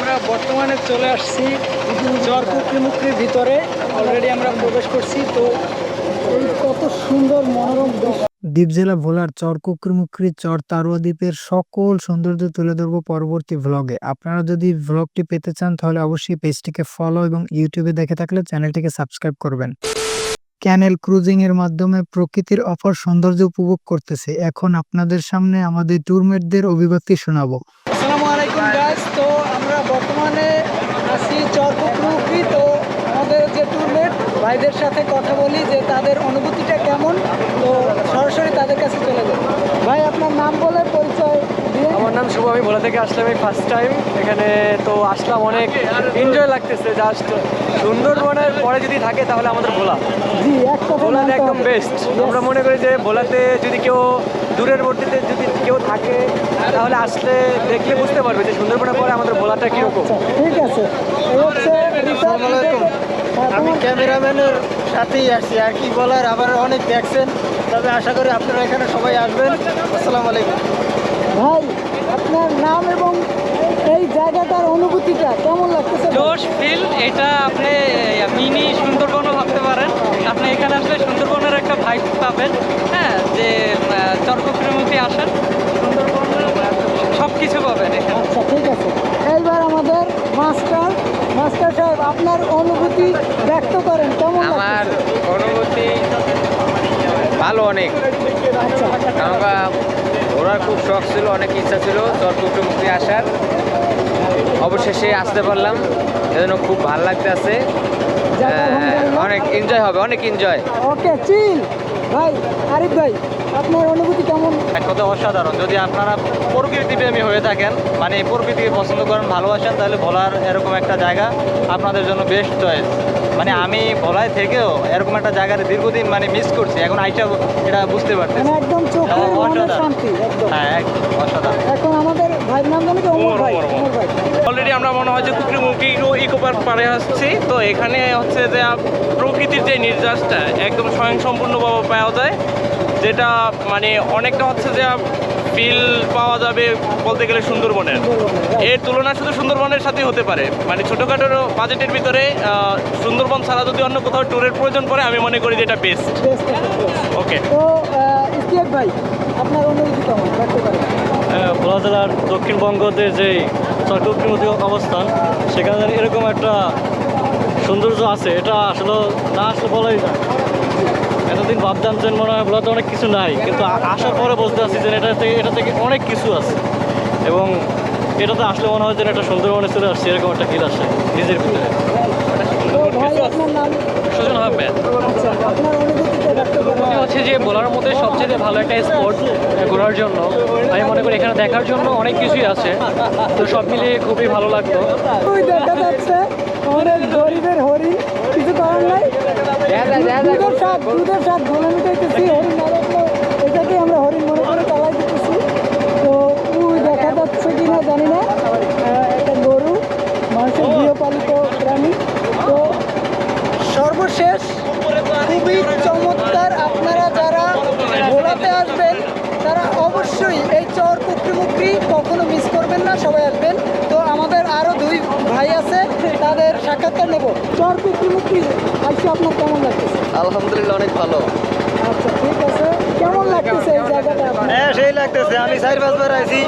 আমরা বর্তমানে চলে আসছি চরকুকরিমুকরির ভিতরে। অলরেডি আমরা প্রবেশ করছি। তো কত সুন্দর মনোরম দ্বীপ জেলা ভোলার চরকুকরিমুকরি চর তারুয়া দ্বীপের সকল সৌন্দর্য তুলে ধরবো পরবর্তী ভ্লগে। আপনারা যদি ভ্লগটি পেতে চান তাহলে অবশ্যই পেজটিকে ফলো এবং ইউটিউবে দেখে থাকলে চ্যানেলটিকে সাবস্ক্রাইব করবেন। ক্যানেল ক্রুজিং এর মাধ্যমে প্রকৃতির অপার সৌন্দর্য উপভোগ করতেছে। এখন আপনাদের সামনে আমাদের ট্যুরমেটদের অভিব্যক্তি শোনাবো। আসসালামু আলাইকুম গাইস। তো আমরা বর্তমানে আছি চরকুকরিমুকরি। তো আমাদের যে ট্যুরমেট ভাইদের সাথে কথা বলি যে তাদের অনুভূতিটা কেমন। তো সরাসরি তাদের কাছে চলে যাই। ভাই আপনার নাম বলে পরিচয় দিয়ে। আমার নাম শুভ, আমি ভোলা থেকে আসলাম এই ফার্স্ট টাইম এখানে। তো আসলাম, অনেক এনজয় লাগতেছে। জাস্ট সুন্দরবনের পরে যদি থাকে তাহলে আমাদের ভোলা, জি এক কথা ভোলাতে একদম বেস্ট। আমরা মনে করি যে ভোলাতে যদি কেউ দূরের বর্তিতে যদি কেউ থাকে তাহলে আসলে দেখলে বুঝতে পারবে যে সুন্দরবনের পরে আমাদের ভোলাটা কীরকম। ঠিক আছে। এই হচ্ছে আসসালামু আলাইকুম। আমি ক্যামেরাম্যানের সাথেই আসছি, আর কি বলার, আবার অনেক দেখছেন, তবে আশা করি আপনারা এখানে সবাই আসবেন। আসসালামু আলাইকুম। ভাই আপনার নাম এবং এই জায়গাটার অনুভূতিটা কেমন লাগতেছে? জোশ ফিল। এটা আপনি মিনি সুন্দরবনও ভাবতে পারেন। আপনি এখানে আসলে সুন্দরবনের একটা ভাইব পাবেন। হ্যাঁ, যে চরকুকরিমুকরি আসেন, সুন্দরবনের সব কিছু পাবেন এখানে। আচ্ছা ঠিক আছে। এইবার আমাদের মাস্টার সাহেব আপনার অনুভূতি ব্যক্ত করেন, কেমন আমার লাগতেছে? অনুভূতি ভালো অনেক। আচ্ছা আমরা ঘোরার খুব শখ ছিল, অনেক ইচ্ছা ছিল চরকুকরিমুকরি আসার, অবশেষে আসতে পারলাম, এজন্য খুব ভালো লাগতেছে। অনেক এনজয় হবে, অনেক এনজয়। ওকে চিল। ভাই আরিফ ভাই আপনার অনুভূতি কেমন? এক কথা অসাধারণ। যদি আপনারা প্রকৃতিপ্রেমী হয়ে থাকেন, মানে প্রকৃতিকে পছন্দ করেন, ভালোবাসেন, তাহলে ভোলার এরকম একটা জায়গা আপনাদের জন্য বেস্ট চয়েস। মানে আমি ভোলায় থেকেও এরকম একটা জায়গায় দীর্ঘদিন মানে মিস করছি, এখন আইসা এটা বুঝতে পারতেছি। মানে একদম চোখের মনের শান্তি একদম। হ্যাঁ, একদম অসাধারণ। এখন আমাদের ভাইয়ের নাম জানি তো ওমর ভাই। ওমর ভাই অলরেডি আমরা মনে হয় যে কুকরিমুকরি ইকো পার্ক পাড়ে আসছি। তো এখানে হচ্ছে যে প্রকৃতির যে নির্যাসটা একদম স্বয়ংসম্পূর্ণভাবে পাওয়া যায়, যেটা মানে অনেকটা হচ্ছে যে ফিল পাওয়া যাবে বলতে গেলে সুন্দরবনের। এর তুলনা শুধু সুন্দরবনের সাথেই হতে পারে। মানে ছোটোখাটো বাজেটের ভিতরে সুন্দরবন ছাড়া যদি অন্য কোথাও ট্যুরের প্রয়োজন পড়ে, আমি মনে করি যে এটা বেস্ট। ওকে। তো ইস্তিয়াক ভাই আপনার অনুভূতি কেমন ব্যক্ত করেন? ভোলা জেলার দক্ষিণবঙ্গতে যে চরকুকরিমুকরি অবস্থান, সেখানে এরকম একটা সৌন্দর্য আছে, এটা আসলে না আসলে বলাই যায়। এতদিন ভাবতাম যে মনে হয় ভোলাতে অনেক কিছু নাই, কিন্তু আসার পরে বুঝতে পারছি যে এটা থেকে অনেক কিছু আছে, এবং এটাতে আসলে মনে হয় যে একটা সুন্দরবনে চলে আসছে, এরকম একটা ফিল আসে নিজের ভিতরে। তো ভাই আপনার নাম? সুজন আহমেদ। আচ্ছা আপনার অনুভূতিটা ব্যক্ত করেন। মনে হচ্ছে যে ভোলার মধ্যে সবচেয়ে ভালো একটা স্পট ঘোরার জন্য। আমি মনে করি এখানে দেখার জন্য অনেক কিছুই আছে। তো সব মিলিয়ে খুবই ভালো লাগতো। ওই দেখা যাচ্ছে আমাদের গরিবের হরিণ, কিছু করার নাই। দুধের স্বাদ ধরে নিতেছি, হরিণ না রাখলেও এটাকে আমরা হরিণ মনে করে চালাই দিতেছি। তো ওই দেখা যাচ্ছে কিনা জানি না, একটা গরু মানুষের গৃহপালিত প্রাণী। তো সর্বশেষ খুবই চমৎকার। আপনারা যারা ভোলাতে আসবেন তারা অবশ্যই এই চরকুকরিমুকরি কখনো মিস করবেন না, সবাই আসবেন। তো আমাদের আরও দুই ভাই আছে, তাদের সাক্ষাৎকার নেব। চরকুকরিমুকরি আজকে আপনার কেমন লাগতেছে? আলহামদুলিল্লাহ অনেক ভালো। আচ্ছা ঠিক আছে। কেমন লাগতেছে এই জায়গাটা আপনার? হ্যাঁ সেই লাগতেছে, আমি 4-5 বার আইছি।